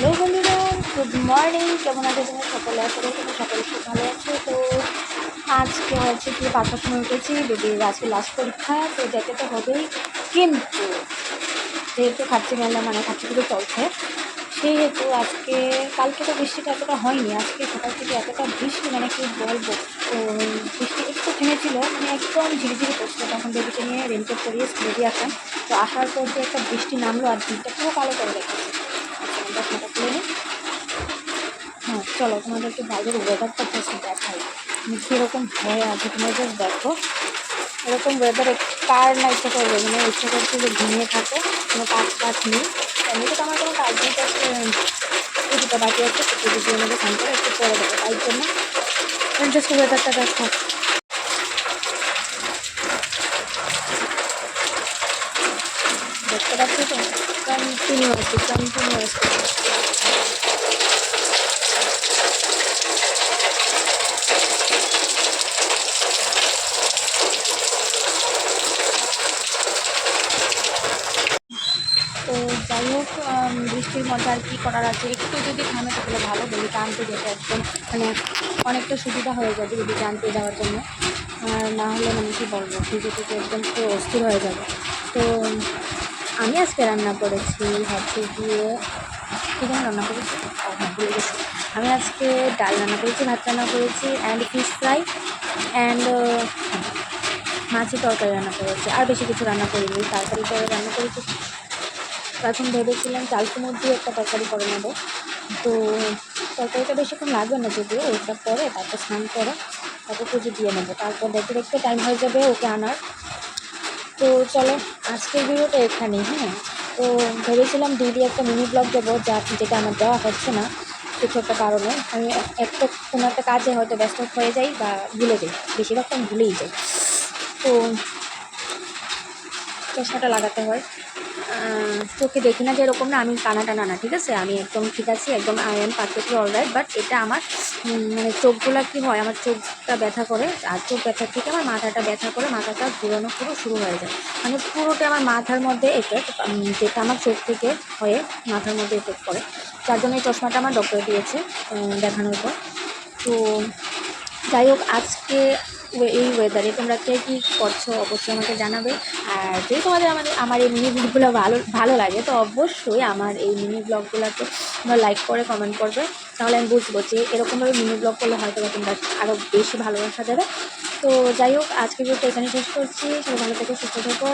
Hello বন্ধুরা, good morning. কেমন আছে তোমরা সকলে? আশা করি তোমরা সকলে খুব ভালো আছো। তো আজকে হচ্ছে কি 5টার সময় উঠেছি, বেবির আজকে লাস্ট পরীক্ষা, তো যেতে তো হবেই। কিন্তু যেহেতু খাচ্ছি মেলা মানে খাচ্ছি পুরো চলছে, সেহেতু আজকে কালকে তো বৃষ্টিটা এতটা হয়নি, আজকে সকাল থেকে এতটা বৃষ্টি মানে কি বলবো। তো বৃষ্টি একটু থেমেছিল, মানে একদম ঝিরিঝিরি পড়ছিল, তখন বেবিকে নিয়ে রেনকোট পরিয়ে স্কুলে দিয়ে আসলাম। তো আসার পর যে একটা বৃষ্টি নামলো আর দিনটা পুরো কালো করে রেখেছে। চশমাটা খুলে নিই। হ্যাঁ চলো, তোমাদেরকে বাইরের ওয়েদারটা জাস্ট দেখাই কীরকম হয়ে আছে। তোমরা জাস্ট দেখো, এরকম ওয়েদারে কার না ইচ্ছা করবে, মানে ইচ্ছা করছে যে ঘুমিয়ে থাকো, কোনো কাজ কাজ নেই। এমনিতে তো আমার কোনো কাজ নেই, জাস্ট পুজোটা বাকি আছে, তো পুজো দিয়ে আমাদের স্নান করে একটু পরে দেবো, তাই জন্য জাস্ট ওয়েদারটা দেখো। দেখতে পাচ্ছি তো কন্টিনিউয়াসলি। তো যাই হোক, বৃষ্টির মধ্যে আর কী করার আছে, একটু যদি থামে তাহলে ভালো, বেবিকে আনতে যেতে একদম মানে অনেকটা সুবিধা হয়ে যাবে বেবিকে আনতে যাওয়ার জন্য। আর না হলে মানে কী বলবো, ভিজে থেকে একদম পুরো অস্থির হয়ে যাবে। তো আমি আজকে রান্না করেছি হচ্ছে গিয়ে, কী যেন রান্না করেছি, হ্যাঁ ভুলে গেছি। আমি আজকে ডাল রান্না করেছি, ভাত রান্না করেছি, অ্যান্ড ফিশ ফ্রাই, অ্যান্ড মাছের তরকারি রান্না করেছি। আর বেশি কিছু রান্না করিনি, তরকারি করে রান্না করেছি। এখন ভেবেছিলাম চাল কুমড় দিয়ে একটা তরকারি করে নেবো। তো তরকারিটা বেশিক্ষণ লাগবে না, যদিও ওইটা পরে তারপর স্নান করে তারপর পুজো দিয়ে নেবো, তারপর দেখতে দেখতে টাইম হয়ে যাবে ওকে আনার। তো চলো, আজকের ভিডিওটা এখানেই। হ্যাঁ, তো ভেবেছিলাম দিদি একটা মিনি ব্লগ দেবো, যেটা আমার দেওয়া হচ্ছে না কিছু একটা কারণে। আমি একটা কোনো একটা কাজে হয়তো ব্যস্ত হয়ে যাই বা ভুলে যাই, বেশিরভাগটা আমি ভুলেই যাই। তো চশমাটা লাগাতে হয়, চোখে দেখি না যে এরকম না, আমি কানা টানা না, ঠিক আছে, আমি একদম ঠিক আছি, একদম I am perfectly alright. But এটা আমার মানে চোখগুলো কী হয়, আমার চোখটা ব্যথা করে, আর চোখ ব্যথার থেকে আমার মাথাটা ব্যথা করে, মাথাটা ঘুরানো পুরো শুরু হয়ে যায়, মানে পুরোটা আমার মাথার মধ্যে এফেক্ট, যেটা আমার চোখ থেকে হয়ে মাথার মধ্যে এফেক্ট করে। যার জন্য এই চশমাটা আমার ডক্টর দিয়েছে দেখানোর পর। তো যাই হোক, আজকে এই ওয়েদারে তোমরা কে কী করছো অবশ্যই আমাকে জানাবে। আর যদি তোমাদের আমার এই মিনি ব্লগগুলো ভালো লাগে, তো অবশ্যই আমার এই মিনি ব্লগগুলোকে তোমরা লাইক করে কমেন্ট করবে, তাহলে আমি বুঝবো যে এরকমভাবে মিনি ব্লগ করলে হয়তো তোমরা আরও বেশি ভালোবাসা দেবে। তো যাই হোক, আজকে ভিডিওটা এখানে শেষ করছি। সবাই ভালো থেকে সুস্থ থেকো।